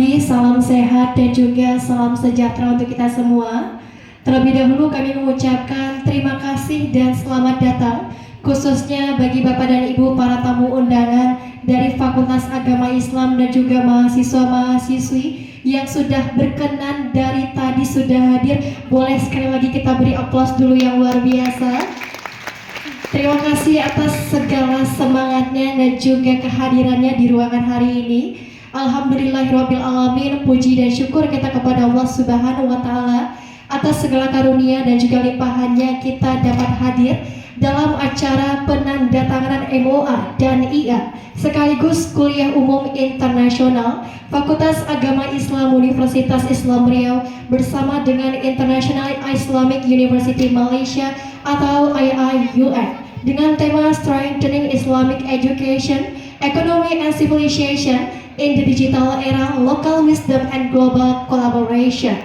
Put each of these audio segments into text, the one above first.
pagi, salam sehat dan juga salam sejahtera untuk kita semua. Terlebih dahulu kami mengucapkan terima kasih dan selamat datang khususnya bagi Bapak dan Ibu para tamu undangan dari Fakultas Agama Islam dan juga mahasiswa-mahasiswi yang sudah berkenan dari tadi sudah hadir. Boleh sekali lagi kita beri aplaus dulu yang luar biasa. Terima kasih atas segala semangatnya dan juga kehadirannya di ruangan hari ini. Alhamdulillahirabbil alamin, puji dan syukur kita kepada Allah Subhanahu wa taala atas segala karunia dan juga limpahannya kita dapat hadir dalam acara penandatanganan MOA dan IA sekaligus kuliah umum internasional Fakultas Agama Islam Universitas Islam Riau bersama dengan International Islamic University Malaysia atau IIUM dengan tema Strengthening Islamic Education, Economy and Civilization in the Digital Era, Local Wisdom and Global Collaboration.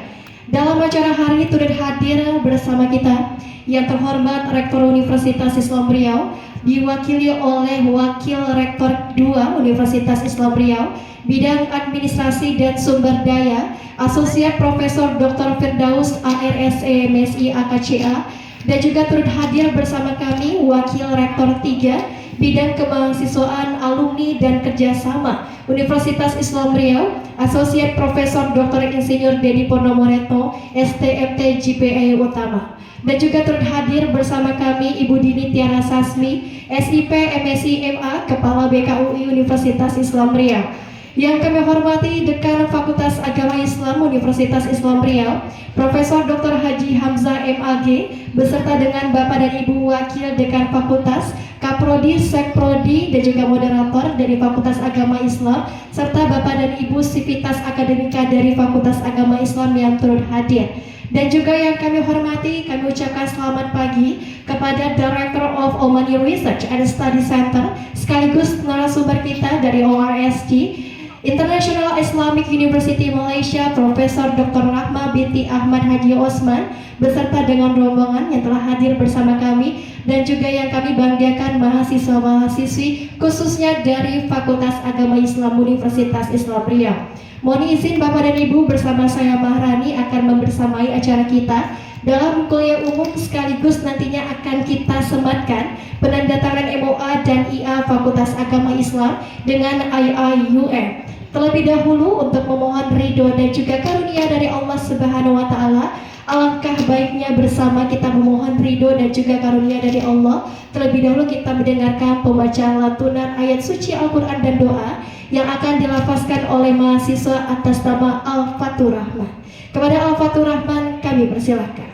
Dalam acara hari ini turut hadir bersama kita yang terhormat Rektor Universitas Islam Riau diwakili oleh Wakil Rektor 2 Universitas Islam Riau Bidang Administrasi dan Sumber Daya Asosiat Profesor Dr. Firdaus ARSE MSI AKCA, dan juga turut hadir bersama kami Wakil Rektor 3 Bidang Kemahasiswaan Alumni dan Kerjasama Universitas Islam Riau Asosiat Profesor Dr. Insinyur Dedi Purnomo Retno STMT GPA Utama, dan juga turut hadir bersama kami Ibu Dini Tiara Sasmi SIP MSI MA Kepala BKUI Universitas Islam Riau. Yang kami hormati Dekan Fakultas Agama Islam Universitas Islam Riau Profesor Dr. Haji Hamzah MAG beserta dengan Bapak dan Ibu Wakil Dekan Fakultas, Kaprodi, Sekprodi dan juga moderator dari Fakultas Agama Islam serta Bapak dan Ibu Sivitas Akademika dari Fakultas Agama Islam yang turut hadir. Dan juga yang kami hormati, kami ucapkan selamat pagi kepada Director of Omani Research and Study Center sekaligus narasumber kita dari ORSG International Islamic University Malaysia Profesor Dr. Rahma binti Ahmad Haji Osman beserta dengan rombongan yang telah hadir bersama kami, dan juga yang kami banggakan mahasiswa-mahasiswi khususnya dari Fakultas Agama Islam Universitas Islam Riau. Mohon izin Bapak dan Ibu bersama saya Mahrani akan membersamai acara kita dalam kuliah umum sekaligus nantinya akan kita sematkan penandatanganan MOA dan IA Fakultas Agama Islam dengan IIUM. Terlebih dahulu untuk memohon ridho dan juga karunia dari Allah Subhanahu wa taala, alangkah baiknya bersama kita memohon ridho dan juga karunia dari Allah. Terlebih dahulu kita mendengarkan pembacaan lantunan ayat suci Al-Qur'an dan doa yang akan dilafazkan oleh mahasiswa atas nama Al-Fatur Rahman. Kepada Al-Fatur Rahman kami persilahkan.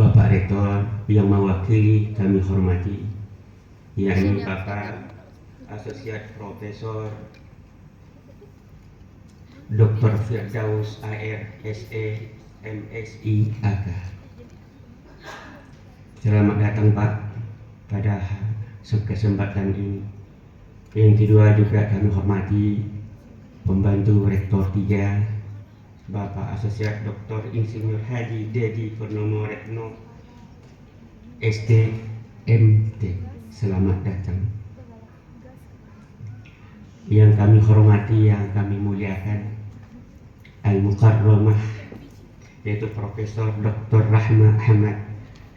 Bapak Rektor yang mewakili kami hormati, yakni Bapak Asosiat Profesor Dr. Firdaus ARSE MSI AK. Selamat datang Pak pada kesempatan ini. Yang kedua juga kami hormati pembantu Rektor 3 Bapak Asosiat Dr. Insinyur Haji Dedi Purnomo Retno STMT. Selamat datang. Yang kami hormati, yang kami muliakan Al-Mukarramah, yaitu Profesor Dr. Rahma Ahmad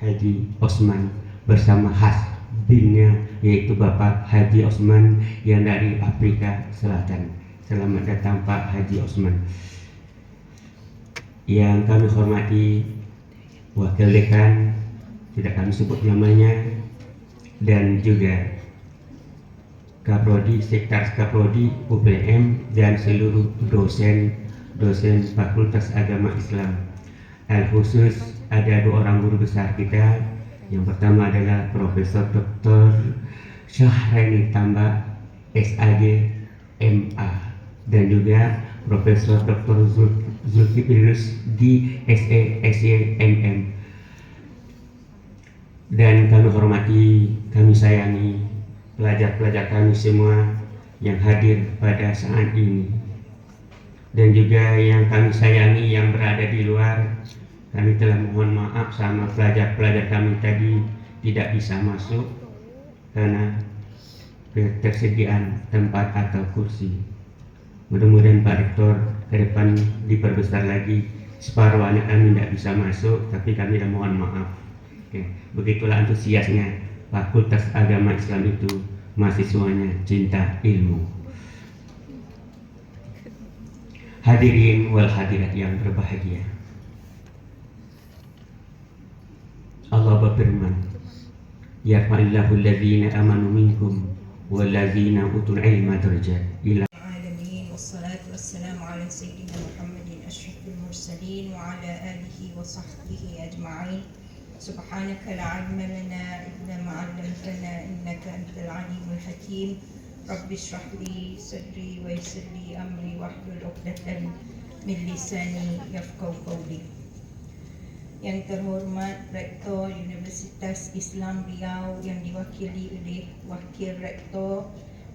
Haji Osman bersama hasbinnya yaitu Bapak Haji Osman yang dari Afrika Selatan. Selamat datang Pak Haji Osman. Yang kami hormati Wakil Dekan, tidak kami sebut namanya, dan juga Kaprodi, Sekretaris Kaprodi UPM dan seluruh dosen Fakultas Agama Islam. Khusus ada 2 orang guru besar kita. Yang pertama adalah Profesor Dr. Syahraini Tamba SAG MA, dan juga Profesor Dr. Zulkifilus di SEMM. Dan kami hormati, kami sayangi pelajar-pelajar kami semua yang hadir pada saat ini, dan juga yang kami sayangi yang berada di luar Kami telah mohon maaf sama pelajar-pelajar kami tadi tidak bisa masuk karena ketersediaan tempat atau kursi. Mudah-mudahan Pak Rektor ke depan diperbesar lagi. Separuh anak kami tidak bisa masuk, tapi kami dah mohon maaf. Oke. Begitulah antusiasnya Fakultas Agama Islam itu, mahasiswanya cinta ilmu. Hadirin wal hadirat yang berbahagia, Allah berfirman, yarfa'illahu allazina amanu minkum wallazina utul ilma darajat ila العالمين والصلاة والسلام على سيدنا محمد أشرف المرسلين وعلى آله وصحبه أجمعين. سبحانك لا علم لنا إلا ما علمتنا إنك أنت العليم الحكيم. رب اشرح لي صدري ويسر لي أمري واحلل عقدة من لساني يفقهوا قولي. Yang terhormat Rektor Universitas Islam Riau yang diwakili oleh Wakil Rektor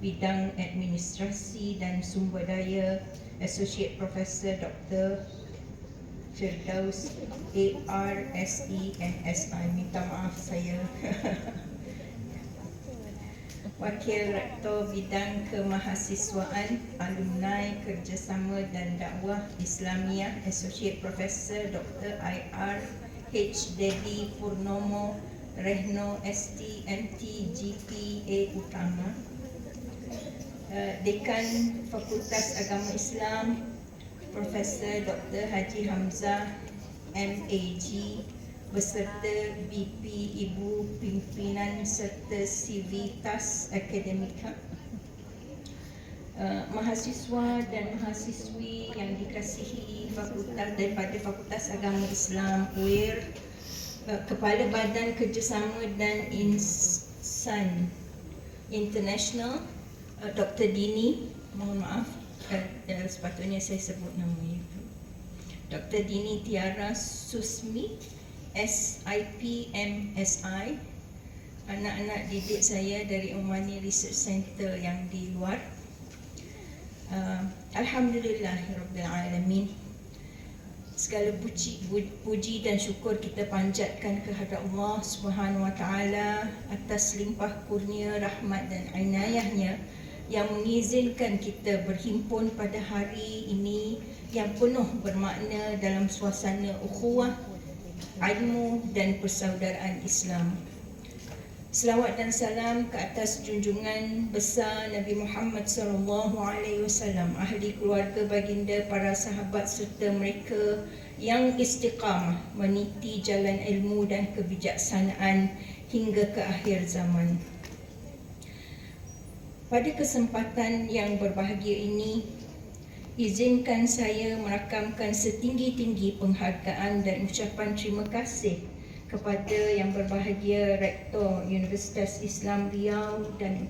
Bidang Administrasi dan Sumber Daya Associate Professor Dr. Firdaus ARSE MSI. Minta maaf saya. Wakil Rektor Bidang Kemahasiswaan, Alumni Kerjasama dan Dakwah Islamiah Associate Professor Dr. IR H. Dedi Purnomo Rehno ST MT GPA Utama, Dekan Fakultas Agama Islam Profesor Dr. Haji Hamzah MAG beserta BP Ibu Pimpinan serta Civitas Akademika, mahasiswa dan mahasiswi yang dikasihi fakultas daripada Fakultas Agama Islam UIR, Kepala Badan Kerjasama dan Insan International Dr. Dini, mohon maaf sepatutnya saya sebut namanya, Dr. Dini Tiara Susmi SIP MSI, anak-anak didik saya dari Umani Research Center yang di luar. Alhamdulillahirabbil alamin. Segala puji dan syukur kita panjatkan kehadrat Allah Subhanahu wa taala atas limpah kurnia, rahmat dan inayahnya yang mengizinkan kita berhimpun pada hari ini yang penuh bermakna dalam suasana ukhuwah, ilmu dan persaudaraan Islam. Selawat dan salam ke atas junjungan besar Nabi Muhammad SAW, ahli keluarga baginda, para sahabat serta mereka yang istiqamah meniti jalan ilmu dan kebijaksanaan hingga ke akhir zaman. Pada kesempatan yang berbahagia ini, izinkan saya merakamkan setinggi-tinggi penghargaan dan ucapan terima kasih kepada yang berbahagia Rektor Universitas Islam Riau dan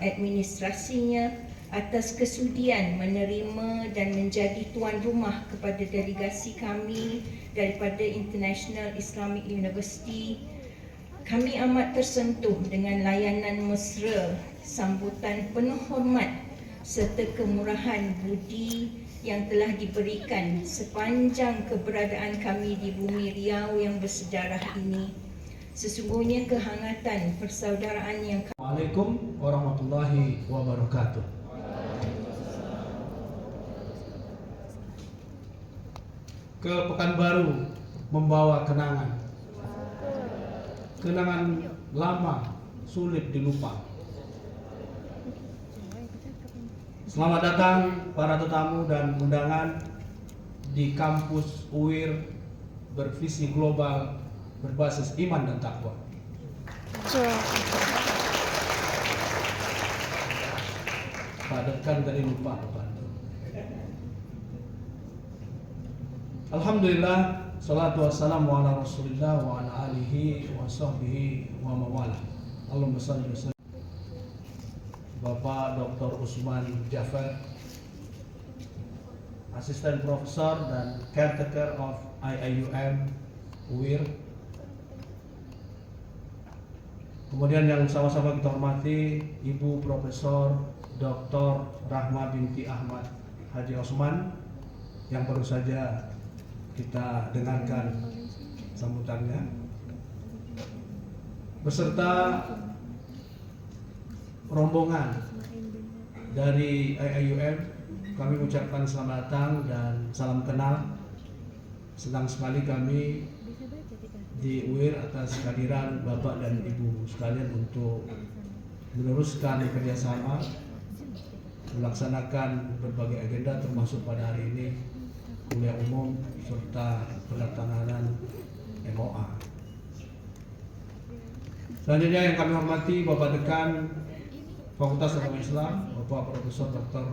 administrasinya atas kesudian menerima dan menjadi tuan rumah kepada delegasi kami daripada International Islamic University. Kami amat tersentuh dengan layanan mesra, sambutan penuh hormat serta kemurahan budi yang telah diberikan sepanjang keberadaan kami di bumi Riau yang bersejarah ini. Sesungguhnya kehangatan persaudaraan yang Assalamualaikum warahmatullahi wabarakatuh. Ke Pekanbaru membawa kenangan. Kenangan lama sulit dilupa. Selamat datang para tetamu dan undangan di kampus UIR bervisi global berbasis iman dan takwa. Padatkan dari lupa Bapak. Alhamdulillah, salatu wassalamu ala rasulillah wa ala alihi wa sahbihi wa mawala. Allahumma salli wa sallim. Bapak Dr. Usman Jafar, Asisten Profesor dan Caretaker of IIUM UIR. Kemudian yang sama-sama kita hormati Ibu Profesor Dr. Rahma binti Ahmad Haji Osman yang baru saja kita dengarkan sambutannya. Beserta rombongan dari IIUM, kami ucapkan selamat datang dan salam kenal. Senang sekali kami di UIR atas kehadiran Bapak dan Ibu sekalian untuk meneruskan kerjasama melaksanakan berbagai agenda termasuk pada hari ini kuliah umum serta penandatanganan MOA. Selanjutnya yang kami hormati Bapak Dekan Fakultas Agama Islam, Bapak Profesor Dr.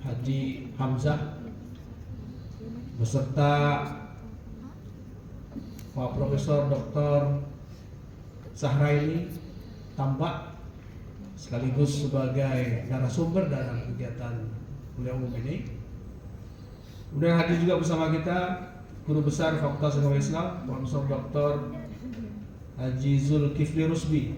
Haji Hamzah, beserta Pak Profesor Dr. Sahraini Tambak, sekaligus sebagai narasumber dalam kegiatan kuliah umum ini. Kemudian hadir juga bersama kita Guru Besar Fakultas Agama Islam, Profesor Dr. Haji Zulkifli Rusbi.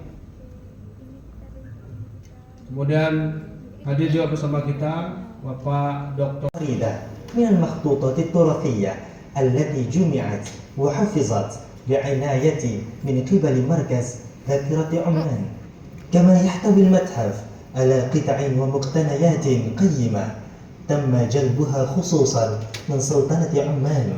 Kemudian hadir juga bersama kita Bapak Dr. فريدة من المخطوطات التراثية التي جمعت وحفظت بعناية من قبل مركز ذاكرة عمان، كما يحتوي المتحف على قطع ومقتنيات قيمة تم جلبها خصوصا من سلطنة عمان،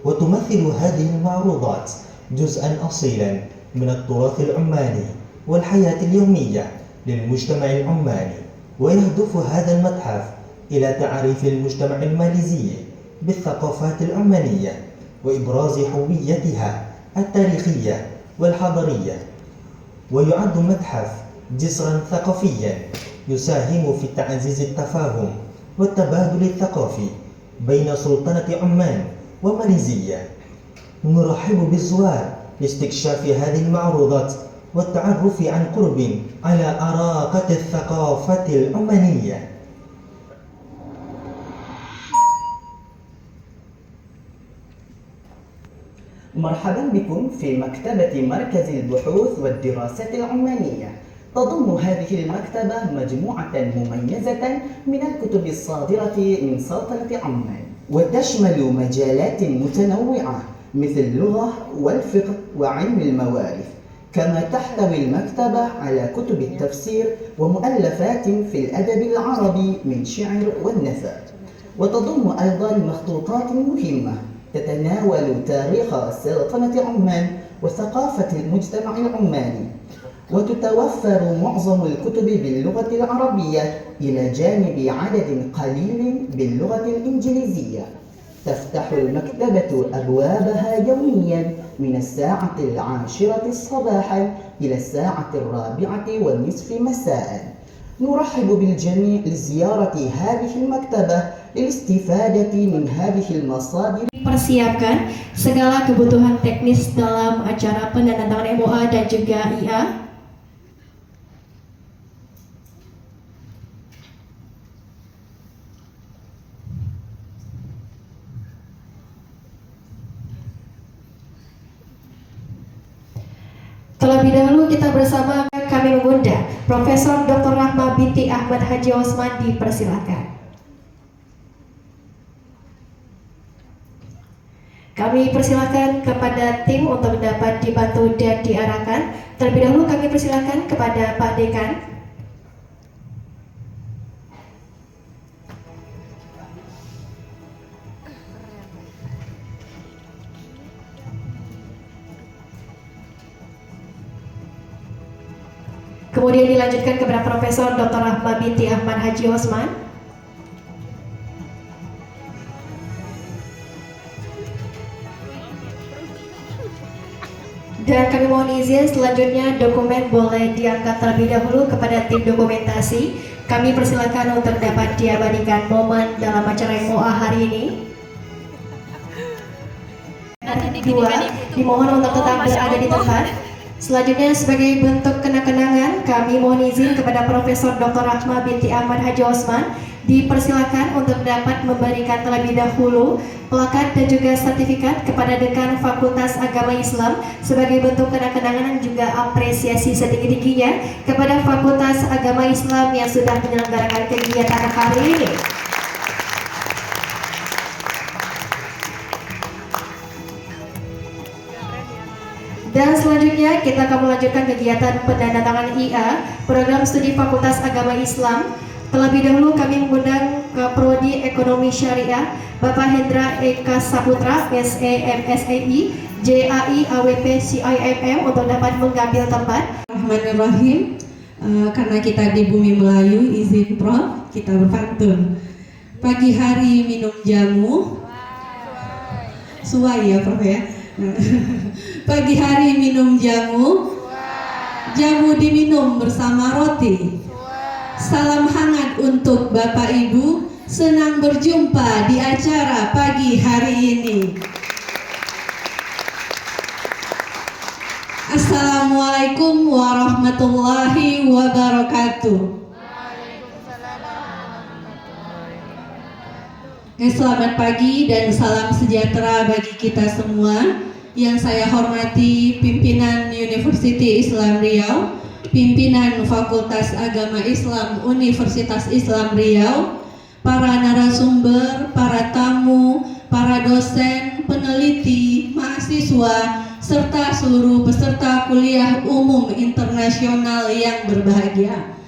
وتمثل هذه المعروضات جزءا أصيلا من التراث العماني والحياة اليومية للمجتمع العماني. ويهدف هذا المتحف إلى تعريف المجتمع الماليزي بالثقافات العمانية وإبراز هويتها التاريخية والحضارية. ويعد المتحف جسرا ثقافيا يساهم في تعزيز التفاهم والتبادل الثقافي بين سلطنة عمان وماليزيا. نرحب بالزوار لاستكشاف هذه المعروضات والتعرف عن قرب على أراقة الثقافة العمانية. مرحبا بكم في مكتبة مركز البحوث والدراسات العمانية. تضم هذه المكتبة مجموعة مميزة من الكتب الصادرة من سلطنة عمان، وتشمل مجالات متنوعة مثل اللغة والفقه وعلم الموارث. كما تحتوي المكتبة على كتب التفسير ومؤلفات في الأدب العربي من شعر والنثر، وتضم أيضا مخطوطات مهمة تتناول تاريخ سلطنة عمان وثقافة المجتمع العماني. وتتوفر معظم الكتب باللغة العربية إلى جانب عدد قليل باللغة الإنجليزية. تفتح المكتبة أبوابها يوميا من الساعة 10 صباحا إلى الساعة 4:30 مساء. نرحب بالجميع لزيارة هذه المكتبة للاستفادة من هذه المصادر. Persiapkan segala kebutuhan teknis dalam acara penandatanganan MOA dan juga IA. Terlebih dahulu kita bersama kami mengundang Profesor Dr. Rahma binti Ahmad Haji Osman, dipersilakan. Kami persilakan kepada tim untuk dapat dibantu dan diarahkan. Terlebih dahulu kami persilakan kepada Pak Dekan. Kemudian dilanjutkan kepada Profesor Dr. Rahma binti Ahmad Haji Osman. Dan kami mohon izin selanjutnya dokumen boleh diangkat terlebih dahulu kepada tim dokumentasi. Kami persilakan untuk dapat diabadikan momen dalam acara MOA hari ini. Dua, dimohon untuk tetap berada di tempat. Selanjutnya sebagai bentuk kenang-kenangan, kami mohon izin kepada Profesor Dr. Rahma binti Ahmad Haji Osman dipersilakan untuk dapat memberikan terlebih dahulu plakat dan juga sertifikat kepada Dekan Fakultas Agama Islam sebagai bentuk kenang-kenangan dan juga apresiasi setinggi-tingginya kepada Fakultas Agama Islam yang sudah menyelenggarakan kegiatan hari ini. kita akan melanjutkan kegiatan pendandatangan IA Program Studi Fakultas Agama Islam. Terlebih dahulu kami mengundang ke Prodi Ekonomi Syariah Bapak Hendra Eka Saputra, SE MSEI, JAI AWP CIMM untuk dapat mengambil tempat. Bismillahirrahmanirrahim. Karena kita di bumi Melayu, izin Prof, kita berpantun. Pagi hari minum jamu, suai ya Prof ya. Pagi hari minum jamu, jamu diminum bersama roti. Salam hangat untuk Bapak Ibu, senang berjumpa di acara pagi hari ini. Assalamualaikum warahmatullahi wabarakatuh. Selamat pagi dan salam sejahtera bagi kita semua. Yang saya hormati pimpinan University Islam Riau, pimpinan Fakultas Agama Islam Universitas Islam Riau, para narasumber, para tamu, para dosen, peneliti, mahasiswa, serta seluruh peserta kuliah umum internasional yang berbahagia.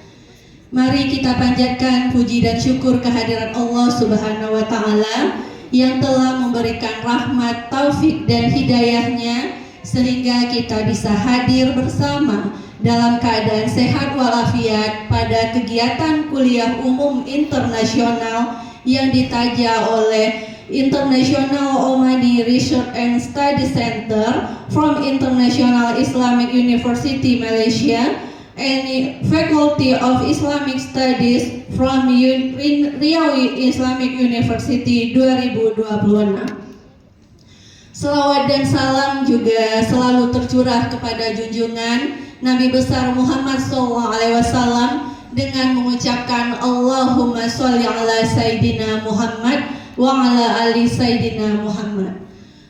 Mari kita panjatkan puji dan syukur kehadirat Allah Subhanahu wa Ta'ala yang telah memberikan rahmat, taufik dan hidayahnya sehingga kita bisa hadir bersama dalam keadaan sehat walafiat pada kegiatan kuliah umum internasional yang ditaja oleh International Omani Research and Study Center from International Islamic University Malaysia and Faculty of Islamic Studies from Riau Islamic University 2026. Selawat dan salam juga selalu tercurah kepada junjungan Nabi besar Muhammad SAW dengan mengucapkan Allahumma sholli ala Sayyidina Muhammad wa ala ali Sayyidina Muhammad.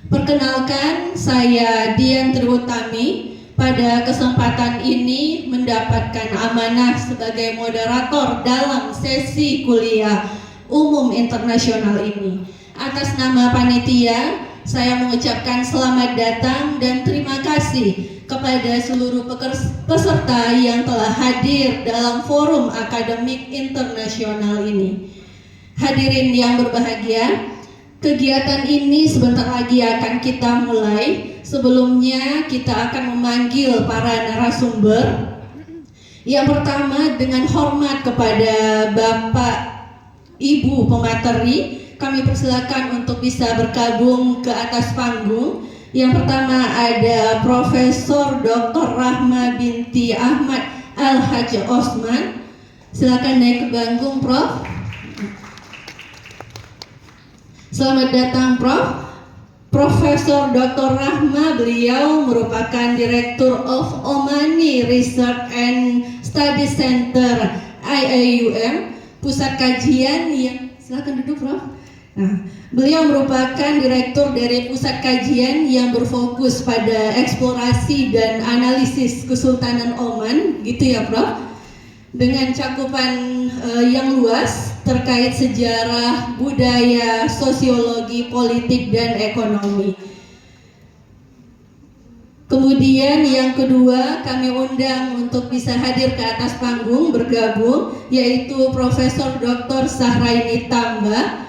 Perkenalkan, saya Dian Triutami. Pada kesempatan ini mendapatkan amanah sebagai moderator dalam sesi kuliah umum internasional ini. Atas nama panitia, saya mengucapkan selamat datang dan terima kasih kepada seluruh peserta yang telah hadir dalam forum akademik internasional ini. Hadirin yang berbahagia, kegiatan ini sebentar lagi akan kita mulai. Sebelumnya kita akan memanggil para narasumber. Yang pertama, dengan hormat kepada Bapak Ibu pemateri, kami persilakan untuk bisa bergabung ke atas panggung. Yang pertama ada Profesor Dr. Rahma binti Ahmad Al-Hajj Osman. Silakan naik ke panggung, Prof. Selamat datang, Prof. Profesor Dr. Rahma, beliau merupakan Direktur of Omani Research and Study Center IAUM, pusat kajian yang silakan duduk, Prof. Nah, beliau merupakan direktur dari pusat kajian yang berfokus pada eksplorasi dan analisis Kesultanan Oman, gitu ya, Prof. Dengan cakupan yang luas terkait sejarah, budaya, sosiologi, politik, dan ekonomi. Kemudian yang kedua, kami undang untuk bisa hadir ke atas panggung bergabung, yaitu Profesor Dr. Sahraini Tamba.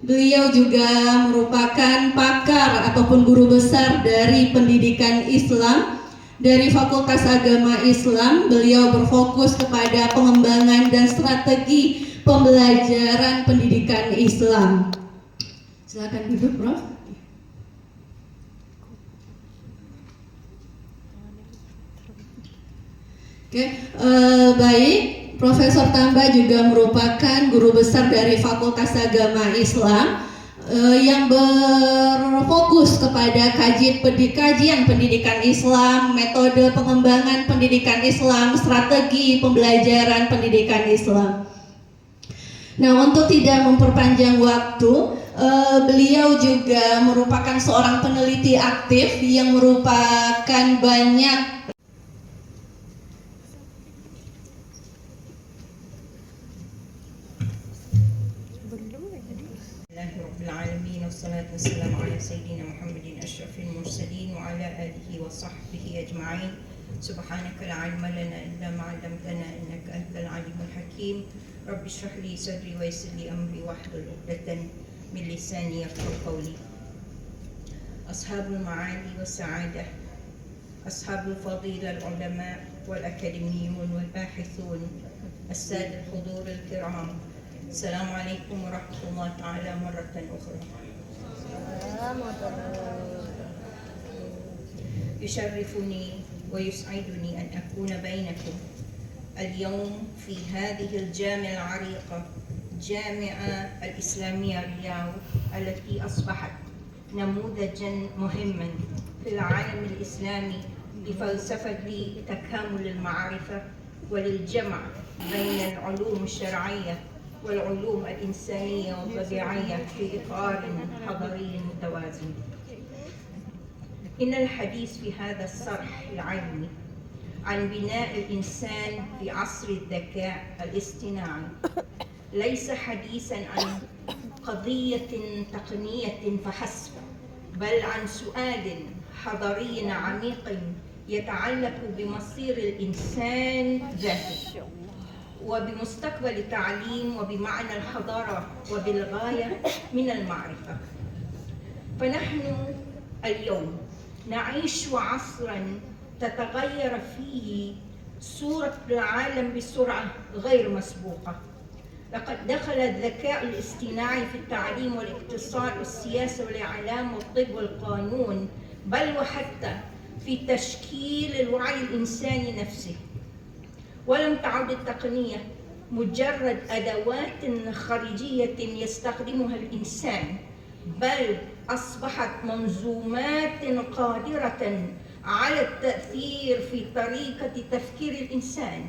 Beliau juga merupakan pakar ataupun guru besar dari pendidikan Islam dari Fakultas Agama Islam. Beliau berfokus kepada pengembangan dan strategi pembelajaran pendidikan Islam. Silakan duduk, Prof. Oke, baik. Profesor Tamba juga merupakan guru besar dari Fakultas Agama Islam yang berfokus kepada kajian pendidikan Islam, metode pengembangan pendidikan Islam, strategi pembelajaran pendidikan Islam. Nah, untuk tidak memperpanjang waktu, beliau juga merupakan seorang peneliti aktif yang merupakan banyak Alamin والصلاة والسلام على سيدنا محمد أشرف المرسلين وعلى آله وصحبه أجمعين. سبحانك لا علم لنا إلا ما علمتنا إنك أنت العليم الحكيم. رب اشرح لي صدري ويسر لي أمري واحلل عقدة من لساني يفقهوا قولي. أصحاب المعالي والسعادة، أصحاب الفضيلة العلماء والأكاديميون والباحثون، السادة الحضور الكرام، السلام عليكم ورحمة الله تعالى مرة أخرى. يشرفني ويسعدني أن أكون بينكم اليوم في هذه الجامعة العريقة، جامعة الإسلامية رياض، التي أصبحت نموذجا مهما في العالم الإسلامي لفلسفة تكامل المعرفة وللجمع بين العلوم الشرعية والعلوم الإنسانية والطبيعية في إطار حضاري متوازن. إن الحديث في هذا الصرح العلمي عن بناء الإنسان في عصر الذكاء الاصطناعي ليس حديثا عن قضية تقنية فحسب، بل عن سؤال حضاري عميق يتعلق بمصير الإنسان ذاته وبمستقبل التعليم وبمعنى الحضارة وبالغاية من المعرفة. فنحن اليوم نعيش عصرا تتغير فيه صورة العالم بسرعة غير مسبوقة. لقد دخل الذكاء الاصطناعي في التعليم والاقتصاد والسياسة والإعلام والطب والقانون، بل وحتى في تشكيل الوعي الإنساني نفسه. ولم تعد التقنية مجرد أدوات خارجية يستخدمها الإنسان، بل أصبحت منظومات قادرة على التأثير في طريقة تفكير الإنسان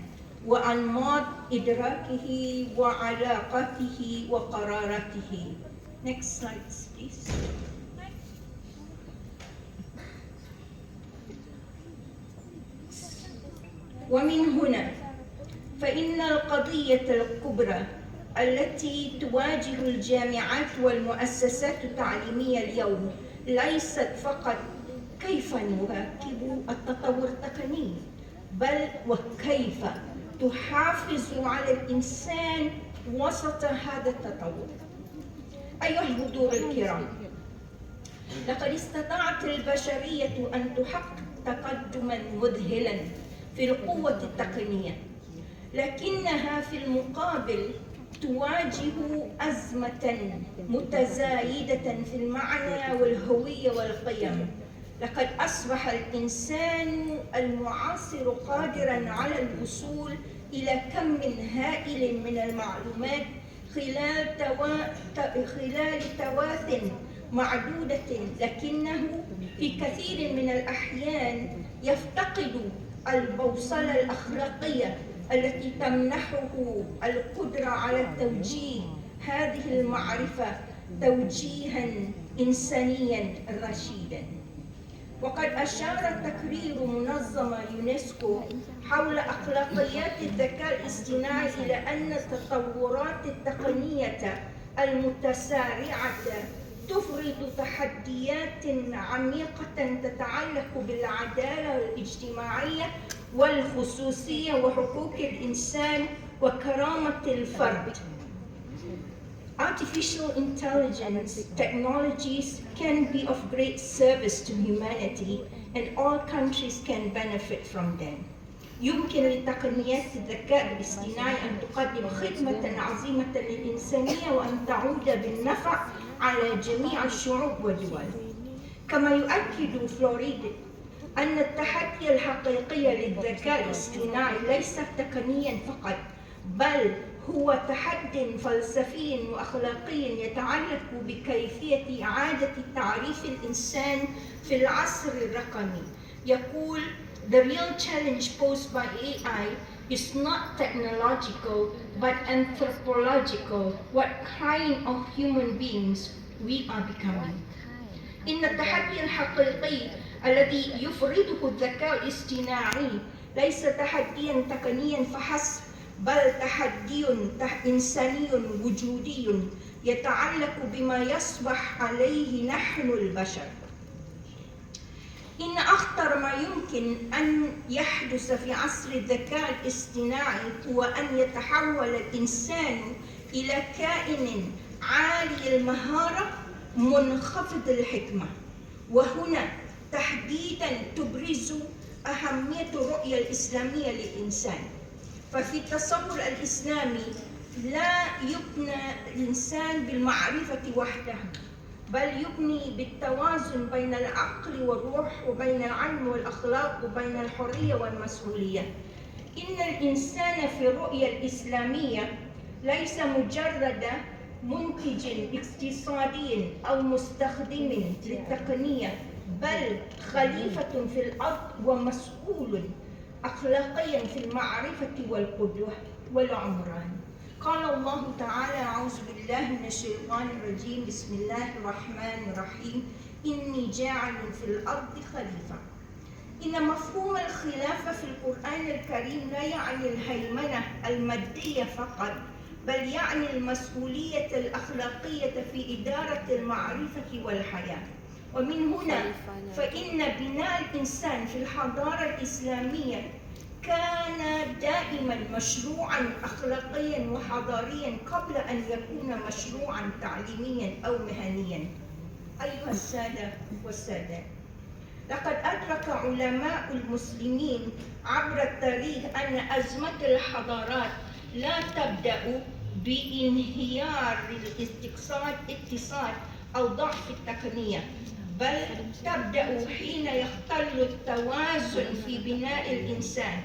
وأنماط إدراكه وعلاقاته وقراراته. Next slide, please. ومن هنا فإن القضية الكبرى التي تواجه الجامعات والمؤسسات التعليمية اليوم ليست فقط كيف نواكب التطور التقني، بل وكيف تحافظ على الإنسان وسط هذا التطور. أيها الحضور الكرام، لقد استطاعت البشرية أن تحقق تقدما مذهلا في القوة التقنية، لكنها في المقابل تواجه أزمة متزايدة في المعنى والهوية والقيم. لقد أصبح الإنسان المعاصر قادراً على الوصول إلى كم هائل من المعلومات خلال تواث معدودة، لكنه في كثير من الأحيان يفتقد البوصلة الأخلاقية التي تمنحه القدرة على توجيه هذه المعرفة توجيها إنسانيا رشيدا. وقد أشار تقرير منظمة يونسكو حول أخلاقيات الذكاء الاصطناعي إلى أن التطورات التقنية المتسارعة تفرض تحديات عميقة تتعلق بالعدالة الاجتماعية والخصوصية وحقوق الإنسان وكرامة الفرد. Artificial intelligence technologies can be of great service to humanity and all countries can benefit from them. يمكن لتقنيات الذكاء الاصطناعي أن تقدم خدمة عظيمة للإنسانية وأن تعود بالنفع على جميع الشعوب والدول. كما يؤكد فلوريد أن التحدي الحقيقي للذكاء الاصطناعي ليس تقنيا فقط، بل هو تحد فلسفي وأخلاقي يتعلق بكيفية إعادة تعريف الإنسان في العصر الرقمي. يقول The real challenge posed by AI is not technological but anthropological. What kind of human beings we are becoming. إن التحدي الحقيقي الذي يفرضه الذكاء الاصطناعي ليس تحديا تقنيا فحسب، بل تحدي إنساني وجودي يتعلق بما يصبح عليه نحن البشر. إن أخطر ما يمكن أن يحدث في عصر الذكاء الاصطناعي هو أن يتحول الإنسان إلى كائن عالي المهارة منخفض الحكمة. وهنا تحديدا تبرز أهمية الرؤية الإسلامية للإنسان. ففي التصور الإسلامي لا يبنى الإنسان بالمعرفة وحده، بل يبني بالتوازن بين العقل والروح وبين العلم والأخلاق وبين الحرية والمسؤولية. إن الإنسان في الرؤية الإسلامية ليس مجرد منتج اقتصادي أو مستخدم للتقنية، بل خليفة في الأرض ومسؤول أخلاقيا في المعرفة والقدوة والعمران. قال الله تعالى: أعوذ بالله من الشيطان الرجيم، بسم الله الرحمن الرحيم، إني جاعل في الأرض خليفة. إن مفهوم الخلافة في القرآن الكريم لا يعني الهيمنة المادية فقط، بل يعني المسؤولية الأخلاقية في إدارة المعرفة والحياة. ومن هنا فإن بناء الإنسان في الحضارة الإسلامية كان دائما مشروعا أخلاقيا وحضاريا قبل أن يكون مشروعا تعليميا أو مهنيا. أيها السادة والسادات، لقد أدرك علماء المسلمين عبر التاريخ أن أزمة الحضارات لا تبدأ بانهيار الاقتصاد أو ضعف التقنية، بل تبدأ حين يختل التوازن في بناء الإنسان.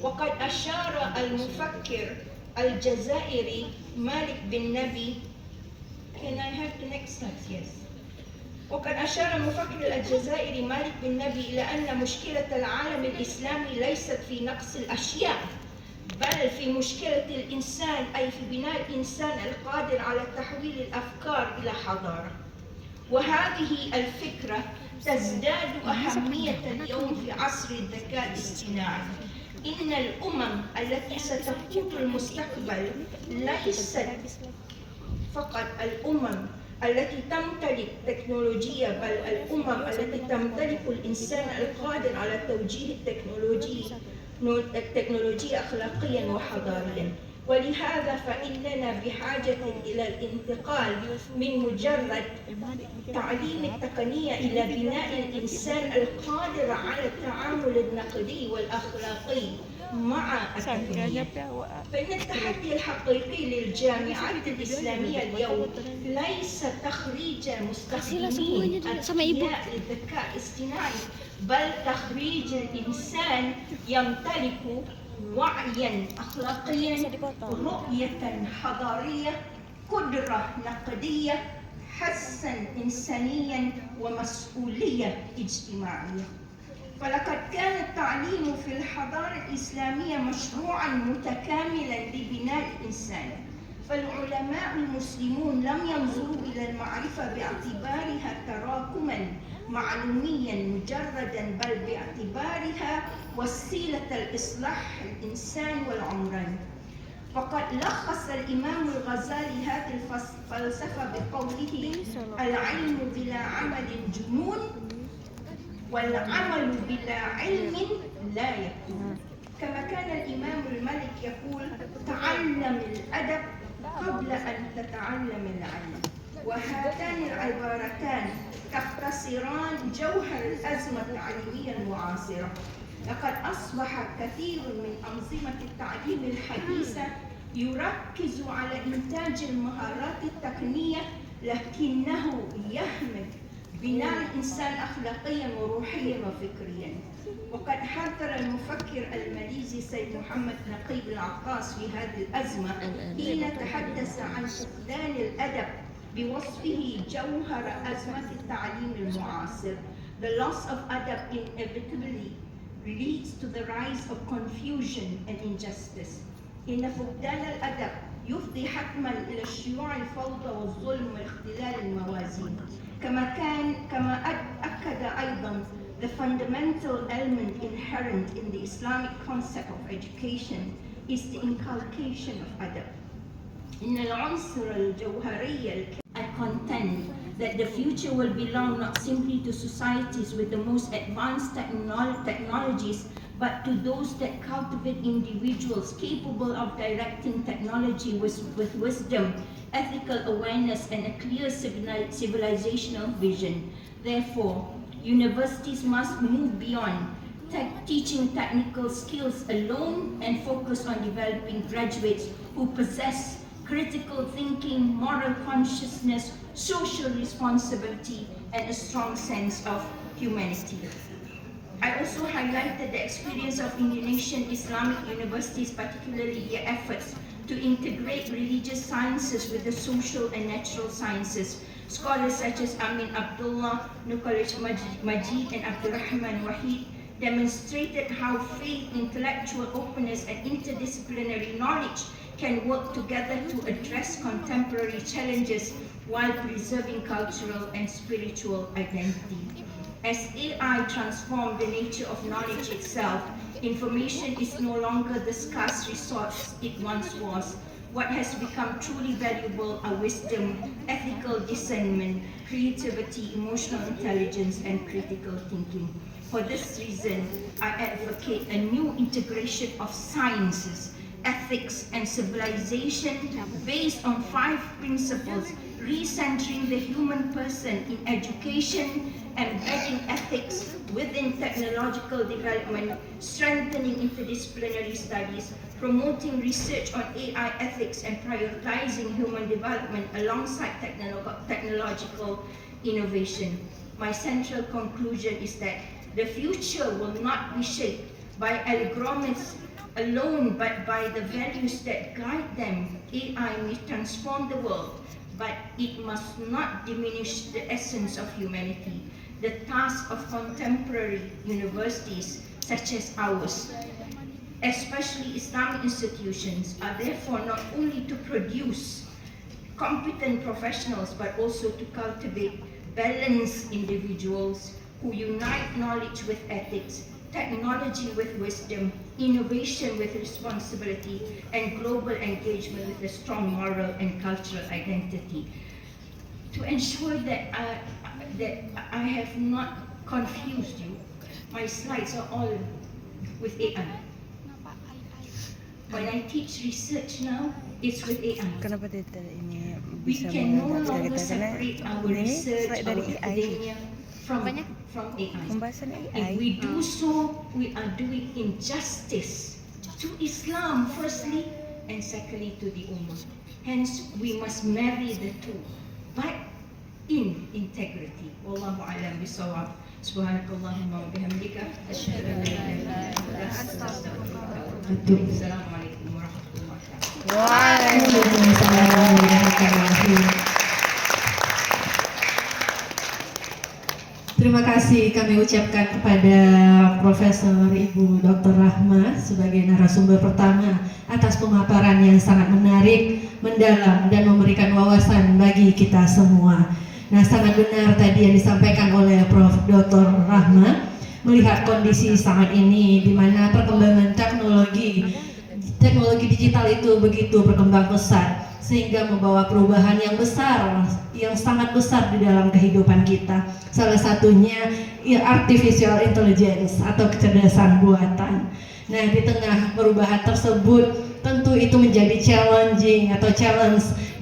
وقد أشار المفكر الجزائري مالك بن نبي وقد أشار المفكر الجزائري مالك بن نبي إلى أن مشكلة العالم الإسلامي ليست في نقص الأشياء، بل في مشكلة الإنسان، أي في بناء الإنسان القادر على تحويل الأفكار إلى حضارة. وهذه الفكرة تزداد أهمية اليوم في عصر الذكاء الاصطناعي. إن الأمم التي ستقود المستقبل ليست فقط الأمم التي تمتلك تكنولوجيا، بل الأمم التي تمتلك الإنسان القادر على توجيه التكنولوجيا أخلاقيا وحضاريا. ولهذا فإننا بحاجة إلى الانتقال من مجرد تعليم التقنية إلى بناء الإنسان القادر على التعامل النقدي والأخلاقي مع التقنية. فإن التحدي الحقيقي للجامعات الإسلامية اليوم ليس تخريج مستخدمين أذكياء للذكاء الاصطناعي، بل تخريج الإنسان يمتلك وعيا أخلاقيا، رؤية حضارية، قدرة نقدية، حسا إنسانيا، ومسؤولية اجتماعية. فلقد كان التعليم في الحضارة الإسلامية مشروعا متكاملا لبناء الإنسان. فالعلماء المسلمون لم ينظروا إلى المعرفة باعتبارها تراكما معلوميا مجردا، بل باعتبارها وسيلة الإصلاح الإنسان والعمران. فقد لخص الإمام الغزالي هذه الفلسفة بقوله: العلم بلا عمل جنون، والعمل بلا علم لا يكون. كما كان الإمام الملك يقول: تعلم الأدب قبل أن تتعلم العلم. وهاتان العبارتان تختصران جوهر الأزمة التعليمية المعاصرة. لقد أصبح كثير من أنظمة التعليم الحديثة يركز على إنتاج المهارات التقنية، لكنه يهمل بناء الإنسان أخلاقيا وروحيا وفكريا. وقد حذر المفكر الماليزي سيد محمد نقيب العقاص في هذه الأزمة حين تحدث عن فقدان الأدب بوصفه جوهر أزمة التعليم المعاصر. The loss of adab inevitably leads to the rise of confusion and injustice. إن فقدان الأدب يفضي حتما إلى شيوع الفوضى والظلم واختلال الموازين. كما أكد أيضا the fundamental element inherent in the Islamic concept of education is the inculcation of adab. إن العنصر الجوهري I contend that the future will belong not simply to societies with the most advanced technologies, but to those that cultivate individuals capable of directing technology with wisdom, ethical awareness, and a clear civilizational vision. Therefore, universities must move beyond teaching technical skills alone and focus on developing graduates who possess critical thinking, moral consciousness, social responsibility, and a strong sense of humanity. I also highlighted the experience of Indonesian Islamic universities, particularly their efforts to integrate religious sciences with the social and natural sciences. Scholars such as Amin Abdullah, Nukolej Majid, and Abdurrahman Wahid demonstrated how faith, intellectual openness, and interdisciplinary knowledge can work together to address contemporary challenges while preserving cultural and spiritual identity. As AI transformed the nature of knowledge itself, information is no longer the scarce resource it once was. What has become truly valuable are wisdom, ethical discernment, creativity, emotional intelligence, and critical thinking. For this reason, I advocate a new integration of sciences, ethics, and civilization based on 5 principles, recentering the human person in education, embedding ethics within technological development, strengthening interdisciplinary studies, promoting research on AI ethics, and prioritizing human development alongside technological innovation. My central conclusion is that the future will not be shaped by algorithms alone, but by the values that guide them. AI may transform the world, but it must not diminish the essence of humanity. The task of contemporary universities such as ours, especially Islamic institutions, are therefore not only to produce competent professionals, but also to cultivate balanced individuals who unite knowledge with ethics, technology with wisdom, innovation with responsibility, and global engagement with a strong moral and cultural identity. To ensure that I have not confused you, my slides are all with AI. When I teach research now, it's with AI. Kenapa ini We bisa can no mengangkat longer kita karena separate our ini research, slide our dari AI. academia from AI. Pembahasan If AI. we do so, we are doing injustice to Islam firstly, and secondly to the Ummah. Hence, we must marry the two, but in integrity. Wallahu a'lam bishawab. Subhanakallahumma wa bihamdika asyhadu an la ilaha illa anta astaghfiruka wa atubu ilaik. Assalamualaikum warahmatullahi wabarakatuh. Waalaikumsalam warahmatullahi wabarakatuh. Terima kasih kami ucapkan kepada Profesor Ibu Dr. Rahma sebagai narasumber pertama atas pemaparan yang sangat menarik, mendalam, dan memberikan wawasan bagi kita semua. Nah, sangat benar tadi yang disampaikan oleh Prof. Dr. Rahma, melihat kondisi saat ini di mana perkembangan teknologi digital itu begitu berkembang pesat, sehingga membawa perubahan yang besar, yang sangat besar di dalam kehidupan kita. Salah satunya artificial intelligence atau kecerdasan buatan. Nah, di tengah perubahan tersebut tentu itu menjadi challenge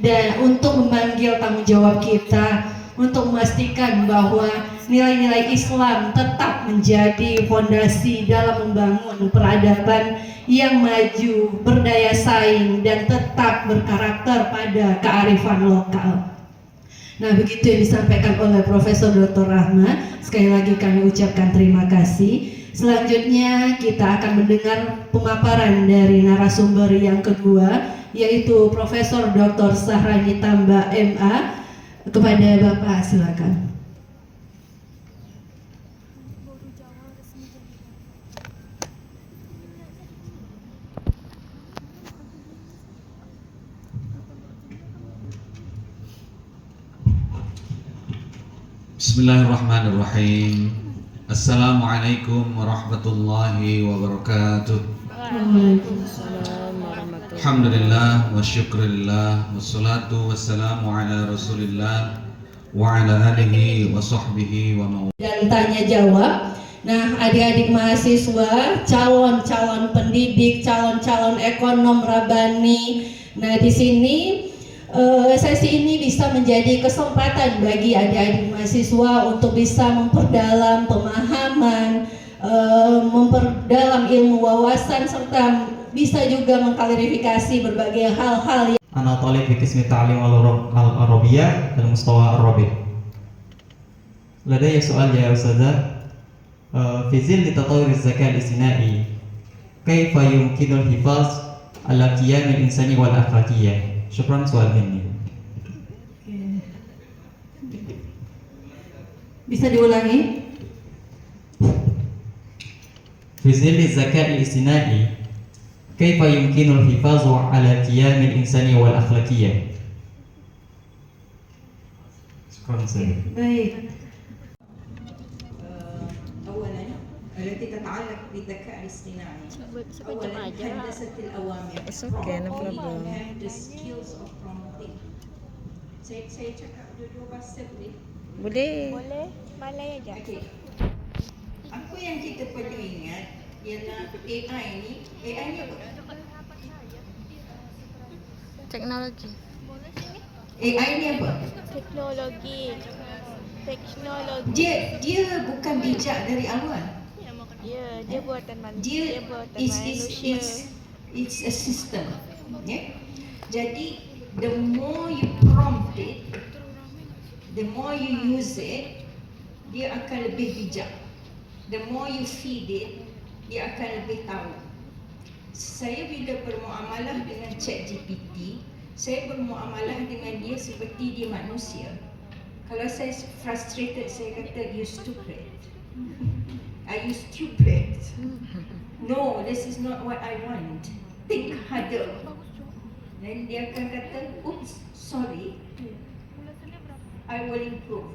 dan untuk memanggil tanggung jawab kita untuk memastikan bahwa nilai-nilai Islam tetap menjadi fondasi dalam membangun peradaban yang maju, berdaya saing, dan tetap berkarakter pada kearifan lokal. Nah, begitu yang disampaikan oleh Profesor Dr. Rahma. Sekali lagi kami ucapkan terima kasih. Selanjutnya kita akan mendengar pemaparan dari narasumber yang kedua, yaitu Profesor Dr. Sahrani Tamba MA. Kepada Bapak, silakan. Bismillahirrahmanirrahim. Assalamualaikum warahmatullahi wabarakatuh. Waalaikumsalam warahmatullahi Alhamdulillah wa syukurillah wassalatu wassalamu ala rasulillah wa ala alihi wa sahbihi wa mawala. Dan tanya jawab. Nah, adik-adik mahasiswa, calon-calon pendidik, calon-calon ekonom rabani. Nah, di sini sesi ini bisa menjadi kesempatan bagi adik-adik mahasiswa untuk bisa memperdalam pemahaman, memperdalam ilmu wawasan, serta bisa juga mengklarifikasi berbagai hal-hal. Ana talib fi qismi ta'lim al-arabiyyah al-mustawa ar-rabi'. Ladayya su'al ya ustazah. في ظل تطور الذكاء الاصطناعي كيف يمكن الحفاظ على قيم الإنسانية والأخلاقية؟ شكرا سؤال مني. Bisa diulangi? في ظل الذكاء الاصطناعي كيف يمكن الحفاظ على قيم الإنسانية والأخلاقية؟ شكرا سيدي. Baik. التي تتعلق بالذكاء الاصطناعي. أولا هندسة الأوامر. Prompting and the skills of prompting. Saya cakap dua-dua bahasa boleh? Boleh. Malay aja. Okay. Apa yang kita perlu ingat ialah AI ni apa? Teknologi. AI ni apa? Teknologi. Dia bukan bijak dari awal. Ya, dia buatan Dia manusia. it's a system. Yeah? Jadi the more you prompt it, the more you use it, dia akan lebih bijak. The more you feed it, dia akan lebih tahu. Saya bila bermuamalah dengan ChatGPT, saya bermuamalah dengan dia seperti dia manusia. Kalau saya frustrated, saya kata you stupid. Are you stupid? No, this is not what I want. Think harder. Dan dia akan kata, oops, sorry. I will improve.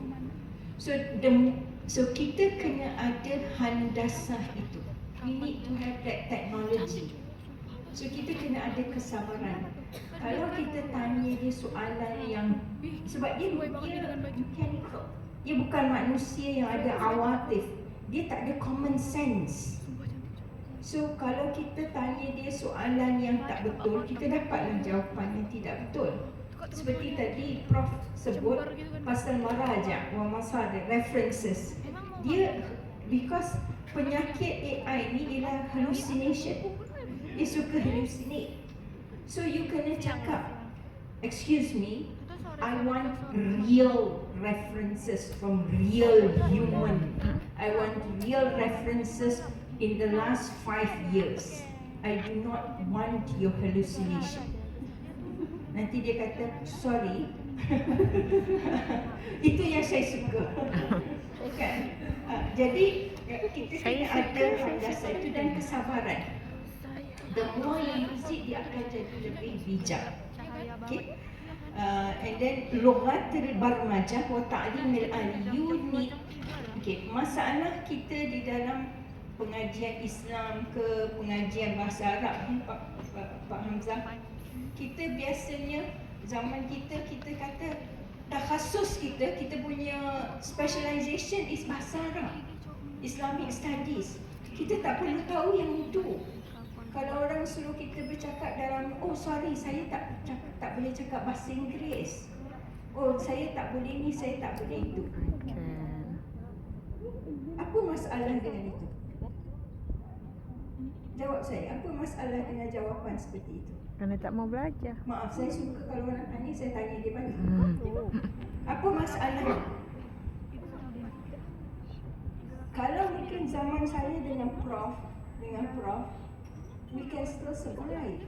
So kita kena ada handasah itu. We need to have that technology. So kita kena ada kesabaran. Kalau kita tanya dia soalan yang, sebab dia mechanical. Dia bukan manusia yang ada awatif. Dia tak ada common sense. So kalau kita tanya dia soalan yang tak betul, kita dapatlah jawapan yang tidak betul. Seperti tadi Prof sebut pasal marajah wa masadir references. Dia because penyakit AI ni ialah hallucination. Dia suka hallucinate. So you kena cakap, excuse me, I want real references from real human. I want real references in the last 5 years. I do not want your hallucination. Nanti dia kata, sorry. Itu yang saya suka. Kan? Jadi kita kena ada handasah itu dan kesabaran. The more you use it, dia akan jadi lebih bijak. Okay? And then lughatul barmajah wa ta'limil ali, you need. Okay, masalah kita di dalam pengajian Islam ke pengajian bahasa Arab, Pak Hamzah, kita biasanya zaman kita kata takhasus kita punya specialization is bahasa Arab, Islamic studies. Kita tak perlu tahu yang itu. Kalau orang suruh kita bercakap dalam, oh sorry, saya tak boleh cakap bahasa Inggeris. Oh, saya tak boleh ni, saya tak boleh itu. Apa masalah dengan itu? Jawab saya, apa masalah dengan jawapan seperti itu? Kerana tak mau belajar. Maaf, saya suka kalau orang tanya, saya tanya dia balik. Apa masalah? Kalau mungkin zaman saya dengan Prof, we can still survive.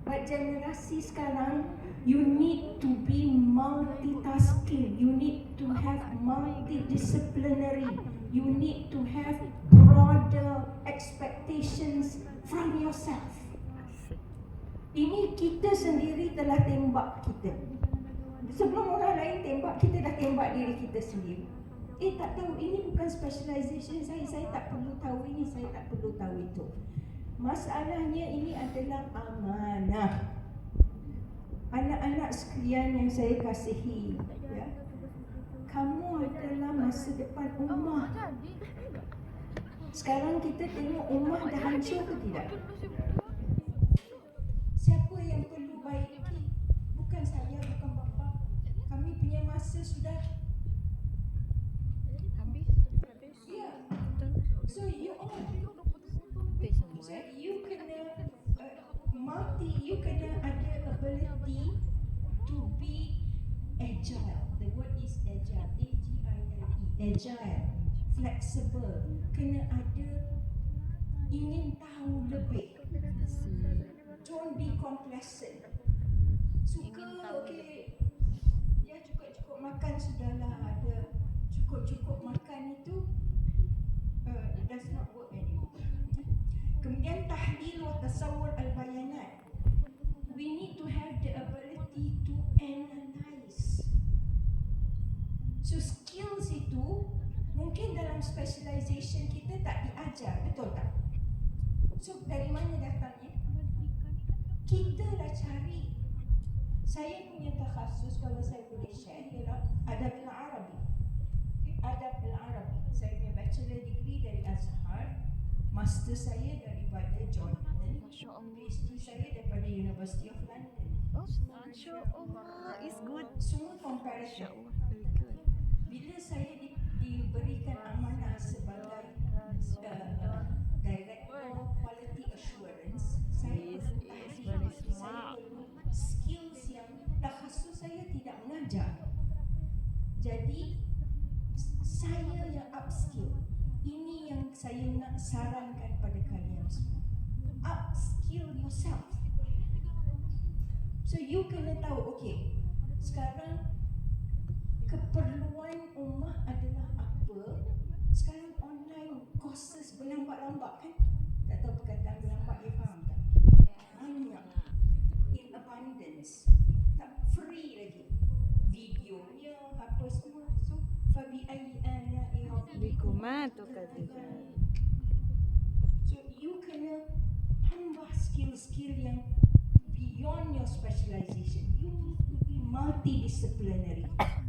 But generasi sekarang, you need to be multitasking. You need to have multidisciplinary. You need to have broader expectations from yourself. Ini kita sendiri telah tembak kita. Sebelum orang lain tembak, kita dah tembak diri kita sendiri. Tak tahu, ini bukan specialization saya tak perlu tahu ini, saya tak perlu tahu itu. Masalahnya ini adalah amanah. Anak-anak sekalian yang saya kasihi, ya, kamu adalah masa depan ummah. Sekarang kita tengok ummah dah hancur ke tidak? Siapa yang perlu baiki? Bukan saya, bukan bapa. Kami punya masa sudah. Ya. So you all, so you kena you kena ada ability to be agile. The word is agile, A-G-I-L-E, agile, flexible. Kena ada ingin tahu lebih. Don't be complacent. Suka, okay, ya cukup-cukup makan sudahlah, ada cukup-cukup makan itu it does not work anymore. Kemudian tahlil wa tasawwur al-bayanat. We need to have the ability to analyze. So skills itu mungkin dalam specialization kita tak diajar, betul tak? So dari mana datangnya? Kita dah cari. Saya punya takhasus, kalau saya boleh share, ialah adab al-Arabi. Adab al-Arabi. Saya punya bachelor degree dari Azhar, master saya daripada Jordan, PhD saya daripada University of London. Masya-Allah, is good. Semua comparative. Bila saya diberikan amanah sebagai Director Quality Assurance, saya perlu skills yang takhasus saya tidak mengajar. Jadi saya yang upskill. Ini yang saya nak sarankan pada kalian semua. Upskill yourself. So you kena tahu, okay, sekarang keperluan ummah adalah apa? Sekarang online courses berlambat-lambat kan? Tak tahu perkataan berlambat, dia faham tak? Banyak. In abundance. Tak free lagi. Videonya, apa semua. So, fabi'ayyi ala'i rabbikuma tukadzibun. So you kena tambah skill-skill yang beyond your specialization. You need to be multidisciplinary.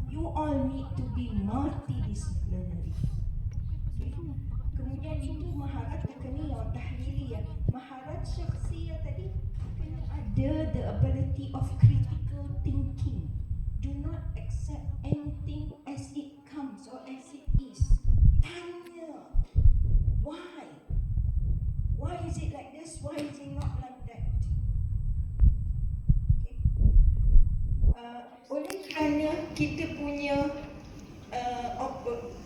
You all need to be multidisciplinary. Okay. Kemudian itu maharat takaniyah, tahliliyah. Maharat syakhsiyah tadi kena ada the ability of critical thinking. Do not accept anything as it comes or as it is. Tanya, why? Why is it like this? Why is it not like that? Okay. Oleh kerana kita punya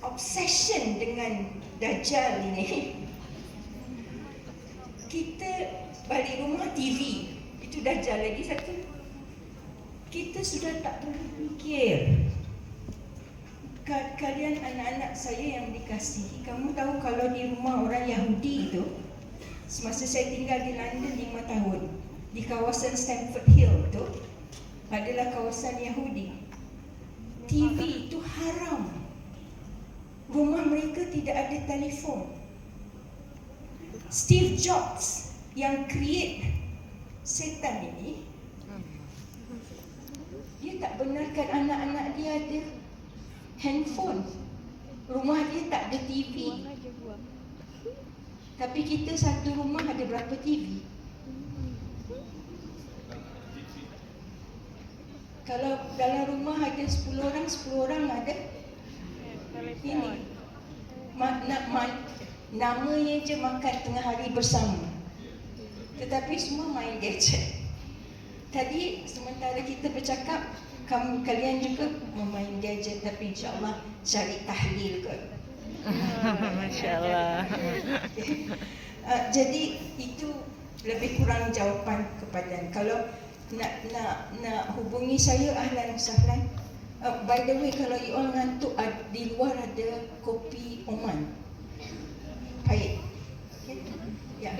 obsession dengan Dajjal ini, kita balik rumah TV, itu Dajjal lagi satu. Kita sudah tak perlu fikir. Kalian anak-anak saya yang dikasihi, kamu tahu kalau di rumah orang Yahudi itu, semasa saya tinggal di London 5 tahun, di kawasan Stamford Hill itu adalah kawasan Yahudi. TV itu haram. Rumah mereka tidak ada telefon. Steve Jobs yang create setan ini, dia tak benarkan anak-anak dia ada handphone. Rumah dia tak ada TV. Tapi kita satu rumah ada berapa TV? Kalau dalam rumah ada 10 orang ada ini. Namanya je makan tengah hari bersama. Tetapi semua main gadget. Tadi sementara kita bercakap, kalian juga memain gadget, tapi insyaAllah cari tahlil ke. Masya-Allah. Jadi itu lebih kurang jawapan kepada. Kalau nak hubungi saya, ahlan sahlan. By the way, kalau you all ngantuk, di luar ada kopi Oman. Baik. Okay. Ya.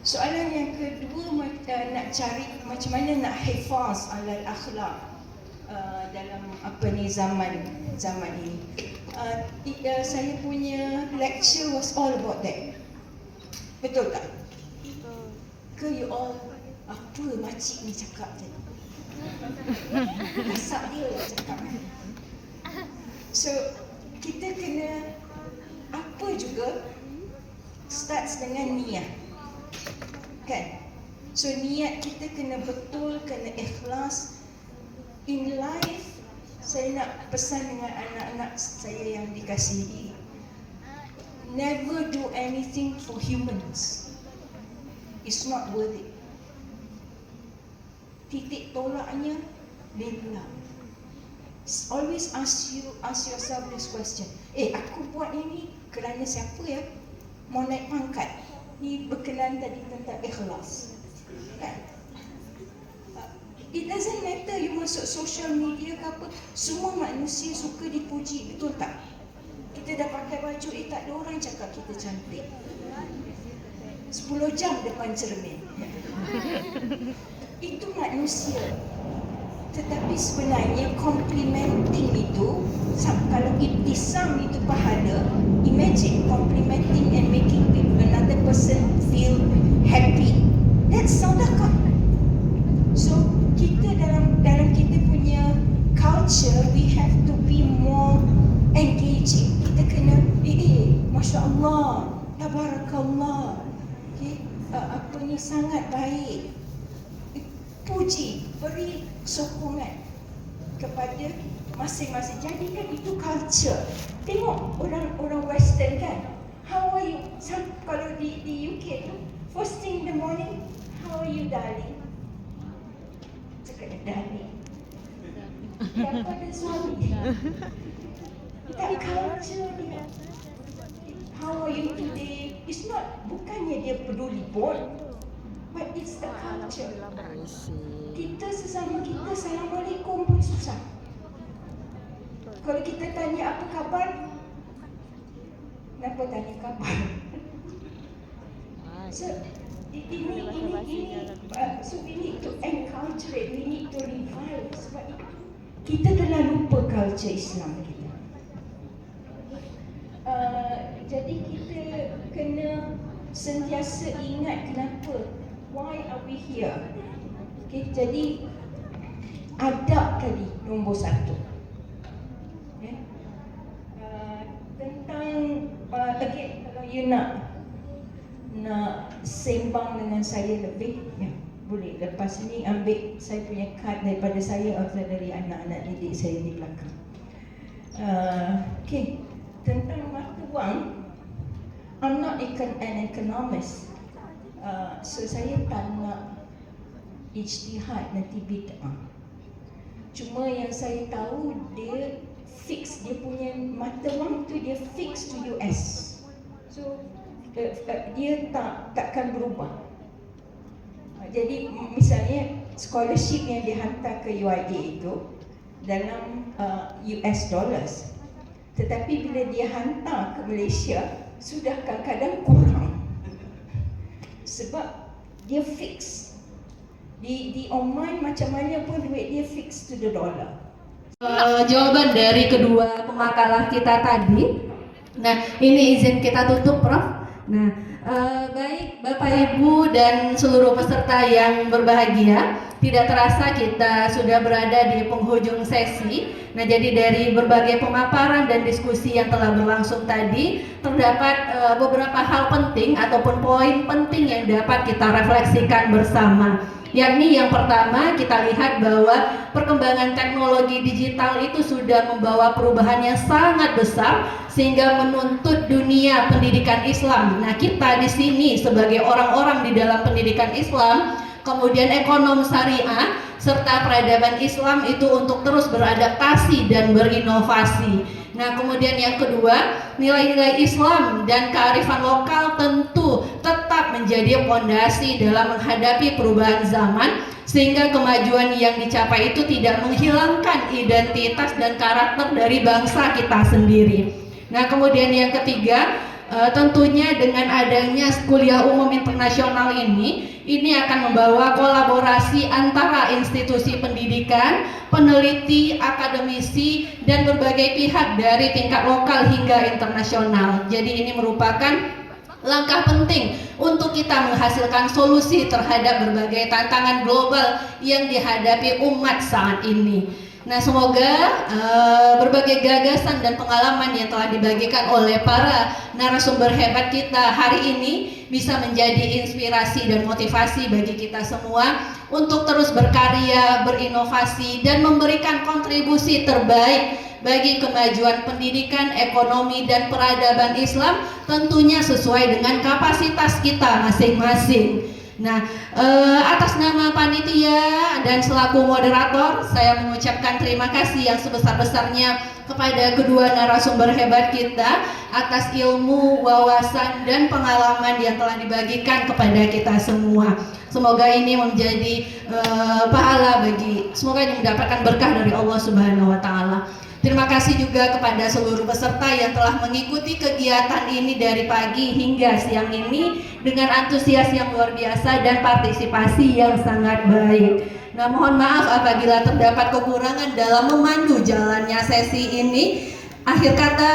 Soalan yang kedua, nak cari macam mana nak hifaz alal akhlak dalam zaman ini. Saya punya lecture was all about that. Betul tak? ke you all, apa makcik ni cakap tadi? Kasar dia lah cakap. So, kita kena apa juga starts dengan niat. Kan? So, niat kita kena betul, kena ikhlas. In life, saya nak pesan dengan anak-anak saya yang dikasihi. Never do anything for humans. It's not worth it. Titik tolaknya, lillah. Always ask yourself this question. Aku buat ini kerana siapa ya? Mau naik pangkat. Ni berkenan tadi tentang ikhlas. Kan? It doesn't matter you masuk social media ke apa. Semua manusia suka dipuji, betul tak? Kita dah pakai baju, tak ada orang cakap kita cantik. 10 jam depan cermin. Itu manusia. Tetapi sebenarnya complimenting itu, kalau ibtisam itu pahala, imagine complimenting and making another person feel happy. That's sedekah. So kita dalam kita punya culture, we have to be more engaging. Kita kena, Masya Allah, Tabarakallah, apa ni sangat baik. Puji, beri sokongan kepada masing-masing. Jadikan itu culture. Tengok orang Western kan, how are you? Kalau di UK tu, first thing in the morning, how are you darling? Cakap darling. Daripada suami. Tak culture dia. How are you today? It's not, bukannya dia peduli pun. But it's the culture. Kita sesama kita Assalamualaikum pun susah. Kalau kita tanya apa khabar, kenapa tanya khabar? So so we need to encourage it, we need to revive. Sebab kita telah lupa culture Islam kita. Jadi kita kena sentiasa ingat kenapa. Why are we here? Okay, jadi adab tadi nombor 1. Okay. Tentang again, kalau you nak sembang dengan saya lebih, ya, boleh. Lepas ni ambil saya punya kad daripada saya atau dari anak-anak didik saya di belakang. Okay, tentang mata wang, I'm not an economist. So saya tak nak ijtihad nanti bid'ah. Cuma yang saya tahu dia fix, dia punya mata wang tu dia fix to US. So dia takkan berubah. Jadi misalnya scholarship yang dihantar ke UIA itu dalam US dollars. Tetapi bila dia hantar ke Malaysia sudah kadang-kadang kurang. Sebab dia fix. Di Oman macam mana pun duit dia fix to the dollar. Jawaban dari kedua pemakalah kita tadi. Nah, ini izin kita tutup, Prof. Nah, baik Bapak Ibu dan seluruh peserta yang berbahagia, tidak terasa kita sudah berada di penghujung sesi. Nah, jadi dari berbagai pemaparan dan diskusi yang telah berlangsung tadi, terdapat beberapa hal penting ataupun poin penting yang dapat kita refleksikan bersama. Yakni yang pertama, kita lihat bahwa perkembangan teknologi digital itu sudah membawa perubahan yang sangat besar sehingga menuntut dunia pendidikan Islam. Nah, kita di sini sebagai orang-orang di dalam pendidikan Islam, kemudian ekonom syariah serta peradaban Islam itu untuk terus beradaptasi dan berinovasi. Nah, kemudian yang kedua, nilai-nilai Islam dan kearifan lokal tentu tetap menjadi fondasi dalam menghadapi perubahan zaman, sehingga kemajuan yang dicapai itu tidak menghilangkan identitas dan karakter dari bangsa kita sendiri. Nah, kemudian yang ketiga, tentunya dengan adanya kuliah umum internasional ini akan membawa kolaborasi antara institusi pendidikan, peneliti, akademisi, dan berbagai pihak dari tingkat lokal hingga internasional. Jadi ini merupakan langkah penting untuk kita menghasilkan solusi terhadap berbagai tantangan global yang dihadapi umat saat ini. Nah, semoga berbagai gagasan dan pengalaman yang telah dibagikan oleh para narasumber hebat kita hari ini bisa menjadi inspirasi dan motivasi bagi kita semua untuk terus berkarya, berinovasi, dan memberikan kontribusi terbaik bagi kemajuan pendidikan, ekonomi, dan peradaban Islam, tentunya sesuai dengan kapasitas kita masing-masing. Nah, atas nama panitia dan selaku moderator, saya mengucapkan terima kasih yang sebesar-besarnya kepada kedua narasumber hebat kita atas ilmu, wawasan, dan pengalaman yang telah dibagikan kepada kita semua. Semoga ini menjadi pahala semoga ini mendapatkan berkah dari Allah Subhanahu wa Ta'ala. Terima kasih juga kepada seluruh peserta yang telah mengikuti kegiatan ini dari pagi hingga siang ini dengan antusias yang luar biasa dan partisipasi yang sangat baik. Nah, mohon maaf apabila terdapat kekurangan dalam memandu jalannya sesi ini. Akhir kata,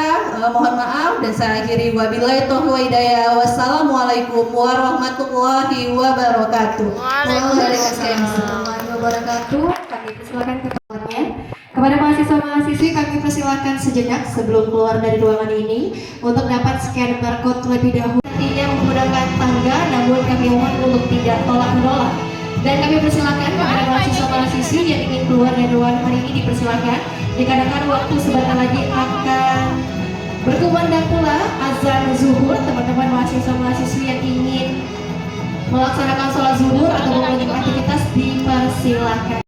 mohon maaf dan saya akhiri wabillahi taufiq wal hidayah. Wassalamualaikum warahmatullahi wabarakatuh. Waalaikumsalam warahmatullahi wabarakatuh. Kami persilakan ketuanya. Kepada mahasiswa-mahasiswi kami persilakan sejenak sebelum keluar dari ruangan ini untuk dapat scan barcode terlebih dahulu. Tidak menggunakan tangga, namun kami mohon untuk tidak tolak-menolak. Dan kami persilakan kepada mahasiswa-mahasiswi yang ingin keluar dari ruangan hari ini dipersilakan. Dikarenakan waktu sebentar lagi akan berkumandang pula azan zuhur. Teman-teman mahasiswa-mahasiswi yang ingin melaksanakan sholat zuhur atau melanjutkan aktivitas dipersilakan.